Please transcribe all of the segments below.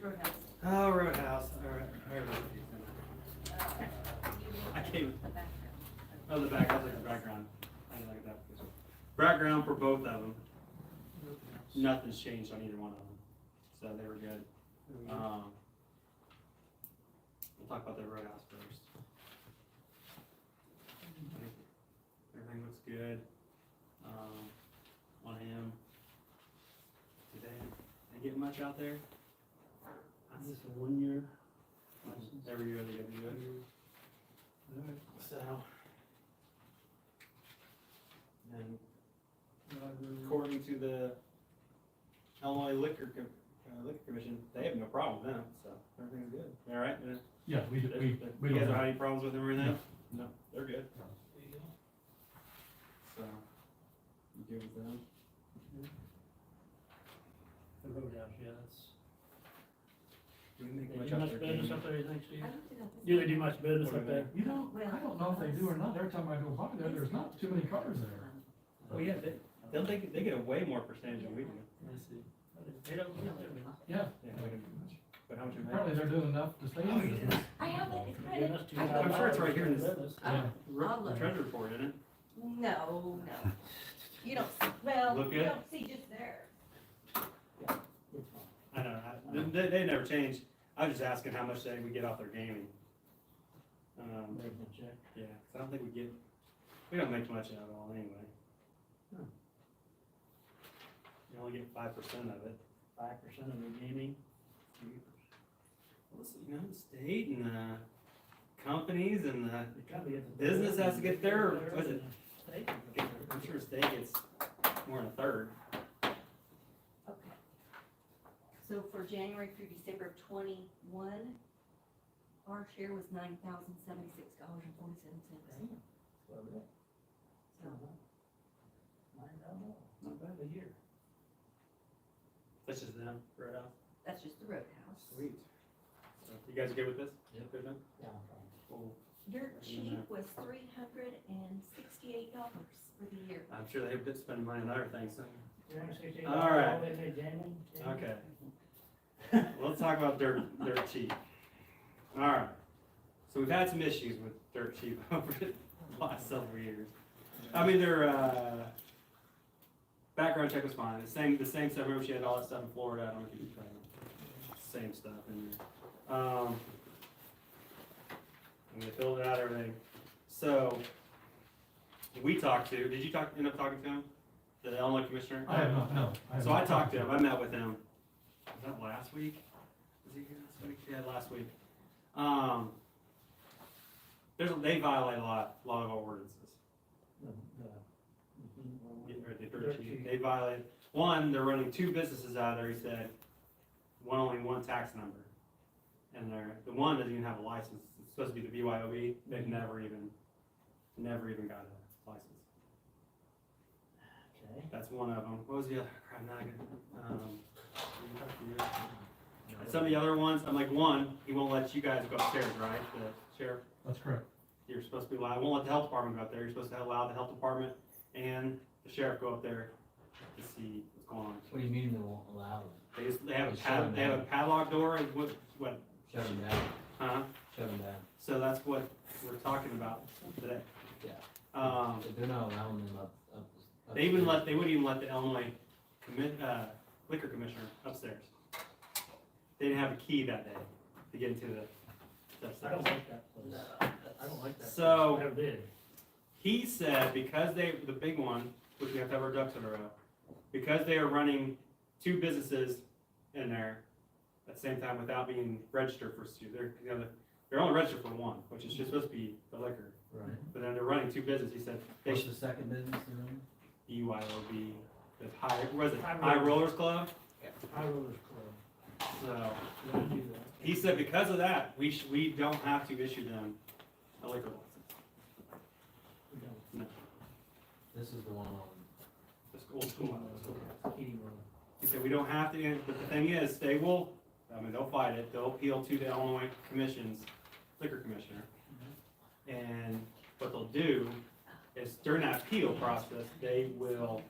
Roadhouse. Oh, Roadhouse, alright, I can't, The background. oh, the back, I was like the background, I didn't look at that. Background for both of them, nothing's changed on either one of them, so they were good. We'll talk about the Roadhouse first. Everything looks good, on him. Did they get much out there? This is a 1 year license. Every year they get new. Alright. So. And according to the Illinois Liquor Commission, they have no problem with them, so everything's good. All right? Yeah, we You don't guys don't have. have any problems with them or anything? No, they're good. There you go. So, you good with them? The Roadhouse, yeah, that's. Do we make They much do out much there, business Jamie? up there, you think, Steve? I looked it up. Do they do much business up there? You know, I don't know if they do or not. Every time I go by there, there's not too many cars there. Oh, yeah, they get a way more percentage than we do. Let's see. They don't, yeah, they're business. Yeah, Yeah, we don't do much. But how much we make? apparently they're doing enough to stay Oh, in yeah. business. I have it, it's They're printed. giving us I'm sure it's right here in this- business. Yeah. I'll look. Treasure report, isn't it? No. You don't, well, Look you good? don't see just there. It's fine. I know, they never change. I was just asking how much we get off their gaming. They can check. Yeah, 'cause I don't think we don't make much out of it all anyway. Huh. You only get 5% of it. 5% of the gaming. Well, the state and the companies and the They gotta get the- business has to get their, what is it? State. I'm sure state gets more than a third. Okay. So for January through December of 21, our share was $9,076.47. Damn. Well, yeah. So, $9,000. Not bad a year. That's just them, Roadhouse. that's just the Roadhouse. Sweet. So, you guys good with this? Yep. Good then? Yeah, no problem. Cool. Dirt cheap was $368 for the year. I'm sure they've been spending money on other things. $368 All right. all they made gaming? Okay. Let's talk about dirt cheap. All right. So we've had some issues with dirt cheap over the last several years. I mean, their background check was fine. The same stuff. Remember, she had all that stuff in Florida. I don't know if you can same stuff in there. And they filled it out, everything. So we talked to. Did you end up talking to him, the Illinois commissioner? I have not, no. have So not I talked to him. I met with him. Was that last week? Was he here last week? Yeah, last week. They violate a lot of our ordinances. Right, the dirt cheap. They violate, one, they're running two businesses out there, he said, only one tax number. And the one doesn't even have a license, it's supposed to be the BYOB, they've never even got a license. Okay. That's one of them. What was the other? Crap, now and some of the other ones, I'm like, one, he won't let you guys go upstairs, right? The sheriff, That's correct. you're supposed to be allowed, won't let the health department go up there, you're supposed to allow the health department and the sheriff go up there to see what's going on. What do you mean they won't allow them? They have They shut 'em they have a down. padlock door, and what, Shut them down, huh? shut them down. So that's what we're talking about today. Yeah. But They're not allowing them up. they wouldn't even let the Illinois liquor commissioner upstairs. They didn't have a key that day to get into the I don't upstairs. like that place. I don't like that. So- place. Never did. He said because the big one, which we have to have our ducks in a row, because they are running two businesses in there at the same time without being registered for two, they're only registered for one, which is just supposed to be the liquor. Right. But then they're running two businesses. He said they What's should the second business they're running? BYOB, the what is it? High High Rollers. Rollers Club. High Rollers Club. So You don't do that. he said because of that, we don't have to issue them a liquor license. We don't. No, This is the one on, the old school. Key Road. He said we don't have to, but the thing is, they'll fight it, they'll appeal to the Illinois Commission's liquor commissioner. And what they'll do is during that appeal process, they will,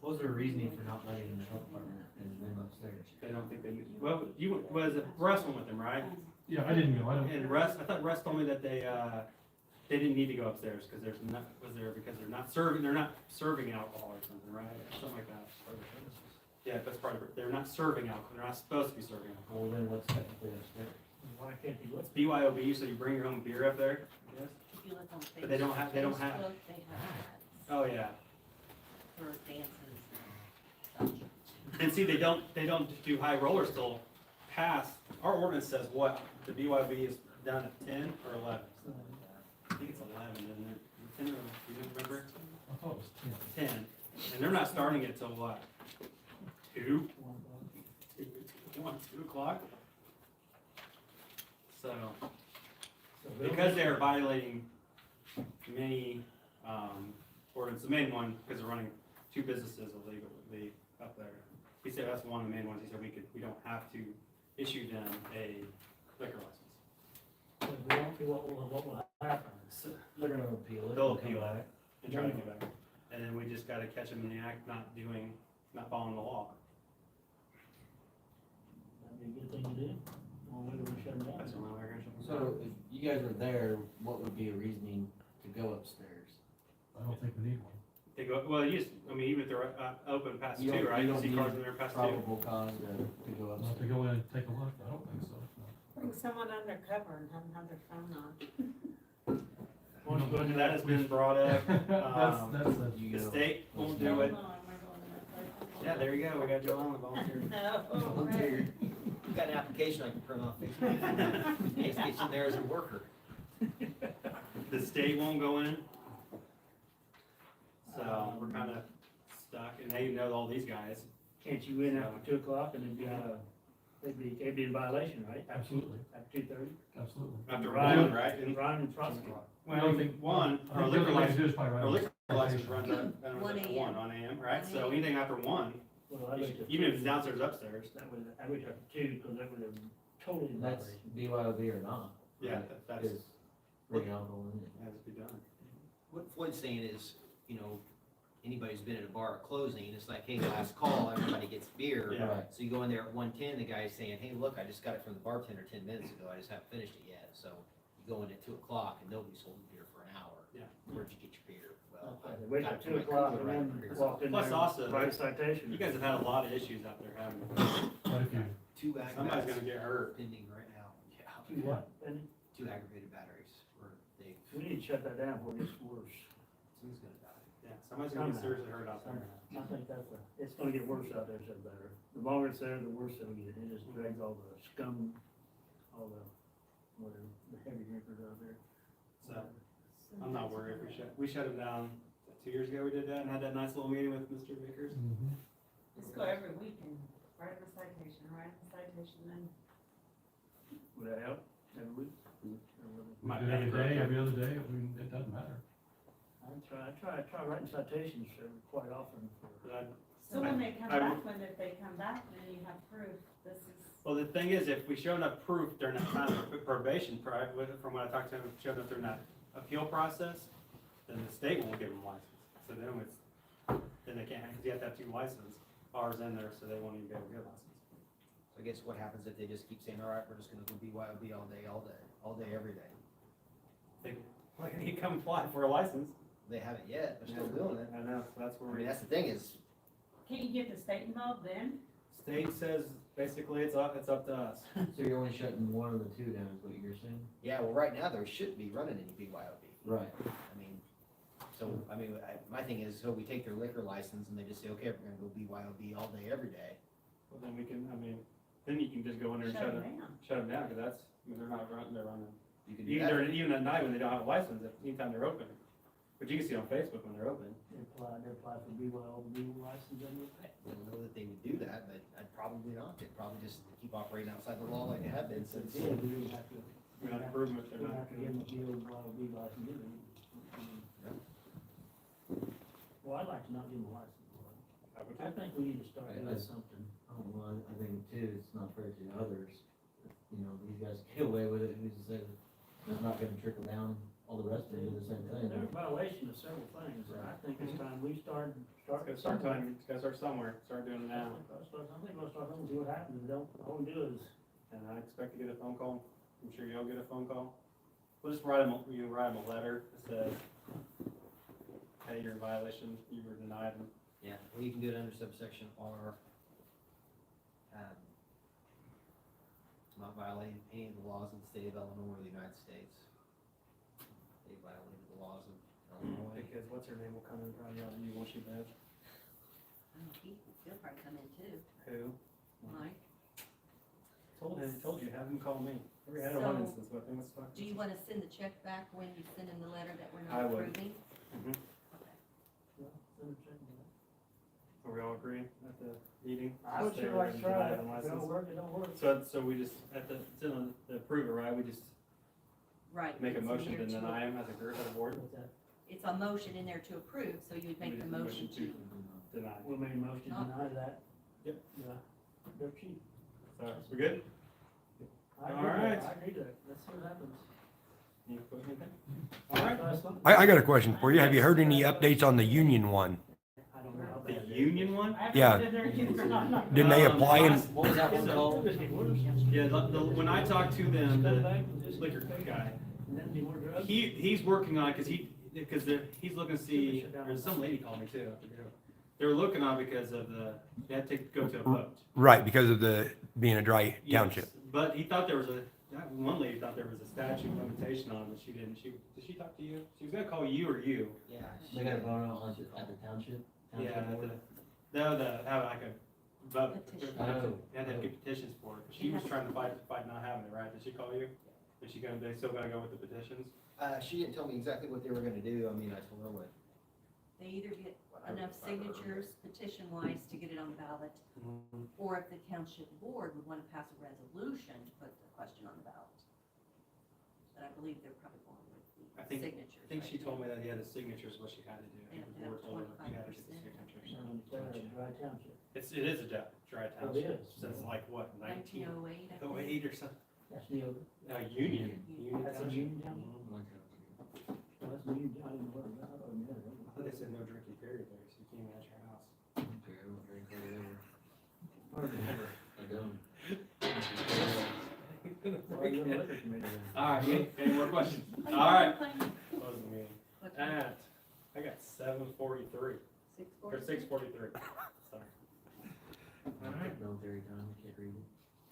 what was their reasoning for not letting the health department and them upstairs? they don't think they, Well, was Russ went with them, right? Yeah, I didn't go, I don't, And Russ, I thought Russ told me that they didn't need to go upstairs, cause because they're not serving alcohol or something, right? Something like that. Yeah, that's part of it, they're not serving alcohol, they're not supposed to be serving alcohol. Well, then what's technically upstairs? Why can't you It's BYOB, so you bring your own beer up there, I guess? If you look on But they don't have- they don't have- Facebook, They have ads Oh, yeah. for dances and such. And see, they don't do high rollers till past, our ordinance says what, the BYOB is done at 10 or 11? I think it's 11, isn't it? 10 or, you don't remember? I thought it was 10. 10, and they're not starting it till what? 2? 2 o'clock? So, because they're violating many, ordinance, the main one, because they're running 2 businesses illegally up there. He said that's one of the main ones, he said we don't have to issue them a liquor license. What will happen? So, They're gonna appeal it. They'll and come appeal back. it and try to get back. And then we just gotta catch them in the act, not following the law. That'd be a good thing to do. Well, we're gonna shut them down. That's the only way we're gonna shut them So down. if you guys were there, what would be a reasoning to go upstairs? I don't think we need one. They go, well, even if they're open past You 2, don't- right? you You don't see need cars in there past 2. Probable cause to go Not upstairs. to go in and take a look, I don't think so. no. Bring someone undercover and have their phone on. Why don't you go into That has been brought up. That's a, You The go. state won't do it. Yeah, there you go, we got Joe Allen volunteer. Oh, right. You got an application I can print off. It's get you there as a worker. The state won't go in. So we're kinda stuck, and they know all these guys. Can't you in after 2 o'clock and then be they'd be in violation, right? absolutely, After 2:30? absolutely. After Right. one, right? And Ryan and Prosecute. Well, I think one, I our think liquor the only thing to license, do is probably our write liquor a license citation. runs at, I don't know, 1 at a.m. 1 a.m., right? 1 So a.m. anything after 1, Well, I looked at even if it's 2. downstairs, upstairs, I looked at 2, because that was totally in That's violation. BYOB or not. yeah, right? that's, Is bring alcohol in it. has to be done. What Floyd's saying is, anybody who's been at a bar at closing, it's like, hey, last call, everybody gets beer. Yeah. Right. So you go in there at 1:10, the guy's saying, hey, look, I just got it from the bartender 10 minutes ago, I just haven't finished it yet. So you go in at 2 o'clock and nobody's holding beer for an hour. Yeah. Where'd you get your beer? Well, They wait got till it 2 from my o'clock cooler and right then over here. walked in Plus there, also, write a citation. You guys have had a lot of issues out there having, But if you, 2 somebody's aggravated gonna get hurt. pending right now. Do what, Benny? 2 aggravated batteries where they, We need to shut that down before it gets worse. someone's gonna die. Yeah, somebody's gonna get seriously hurt out there. I think it's gonna get worse out there, so better. The longer it's there, the worse it'll get. It just drags all the scum, all the heavy drinkers out there. So, I'm not worried, we shut him down, 2 years ago we did that, and had that nice little meeting with Mr. Vickers. mhm. Just go every week and write a citation, and Would that help every week? we Might do it every be, day, right? every other day, I mean, it doesn't matter. I try writing citations quite often for. But So when they come I- back, if they come back, then you have proof, this is. Well, the thing is, if we show enough proof during that time of probation, from what I talked to him, showed up during that appeal process, then the state won't give them a license. So then they can't, because you have to have 2 licenses, ours in there, so they won't even be able to get a license. So I guess what happens if they just keep saying, all right, we're just gonna go BYOB all day, every day. Well, you need to come apply for a license. They haven't yet, they're still doing it. I know, that's I mean, that's the thing is, Can you get the state involved then? State says, basically, it's up to us. So you're only shutting one of the 2 down, is what you're saying? yeah, well, right now, there shouldn't be running any BYOB. Right. My thing is, so we take their liquor license and they just say, okay, we're gonna go BYOB all day, every day. Well, then then you can just go in there and Shut them down. shut them down, because they're not running, they're running. You can do that. Even at night when they don't have a license, anytime they're open. But you can see on Facebook when they're open. They apply for BYOB license and I don't know that they would do that, but I'd probably not. They'd probably just keep operating outside the law like they have been since. Yeah, we don't have to. We're not approving if they're We don't not. have to give them a BYOB license either. Well, I'd like to not give them a license. I think we need to start doing something. Oh, well, I think too, it's not fair to others. You know, these guys get away with it, who's to say that it's not gonna trickle down all the rest of them do the same They're in thing. violation of several things, and I think it's time we start Gotta start time, gotta start somewhere, start doing it now. I think we'll start looking, see what happens, we don't, all we do is, And I expect to get a phone call, I'm sure you'll get a phone call. We'll just write them, you can write them a letter that says, hey, you're in violation, you were denied. Yeah, well, you can do it under subsection R. Not violating any of the laws of the state of Illinois or the United States. They violated the laws of Illinois. Because what's her name will come in probably out of you once you bet. He'll probably come in too, Who? Mike. Told you, have him call me. We had So, one instance, but I think it's fucking. Do you wanna send the check back when you send in the letter that we're I not would. approving? Mhm. Okay. Are we all agree at the meeting? I would Stay sure like and to try deny it, the if it license? don't work, it don't work. So we just, at the, it's in the approve it, right? We just Right. make a it's in motion there to deny him as a group, as a board? What's that? It's a motion in there to approve, so you would make the motion to, Deny. We made a motion to No. deny that. Yep. Yeah, they're cheap. So, we good? I agree All with right. that. I agree to it, let's see what happens. You put anything? All right. I got a question for you. Have you heard any updates on the union one? I don't know how The bad it is. union one? Yeah. Didn't they apply and, What was that one called? Yeah, when I talked to them, the liquor guy, he's working on it, because he's looking to see, there's some lady called me too. I forget who. They're looking on it because of they had to go to a vote. right, because of the, being a dry Yes, township? But he thought there was that one lady thought there was a statute of limitation on it, but she didn't. Did she talk to you? She was gonna call you or you. Yeah. They got it going on like at the township? Yeah, Township board? have like a vote. Petition. Oh. They had to get petitions for it. She was trying to fight not having it, right? Did she call you? Is she gonna, they still gotta go with the petitions? She didn't tell me exactly what they were gonna do, I mean, I told her what. they either get enough signatures petition-wise to get it on the ballot, or if the township board would wanna pass a resolution to put the question on the ballot. But I believe they're probably going with I the think- signatures. I think she right told now. me that he had a signature is what she had to do. They have to The board have told her you had to get the 25%. signatures. Dry township. It is a dry It township. is. Since like what, 1908, I think. 1908 or something? That's Neil, Union. that's a Township. union town? Mhm. That's a union, I didn't know what about it, I mean, I thought they said no drinking period there, so you can't even at your house. Okay, I won't drink over Never. I don't. Well, you're on the liquor committee then. All right, any more questions? Fine, All right. fine. Close the meeting. What- I got 7:43, or 6:40? 6:43. Sorry. Military time, I can't read it.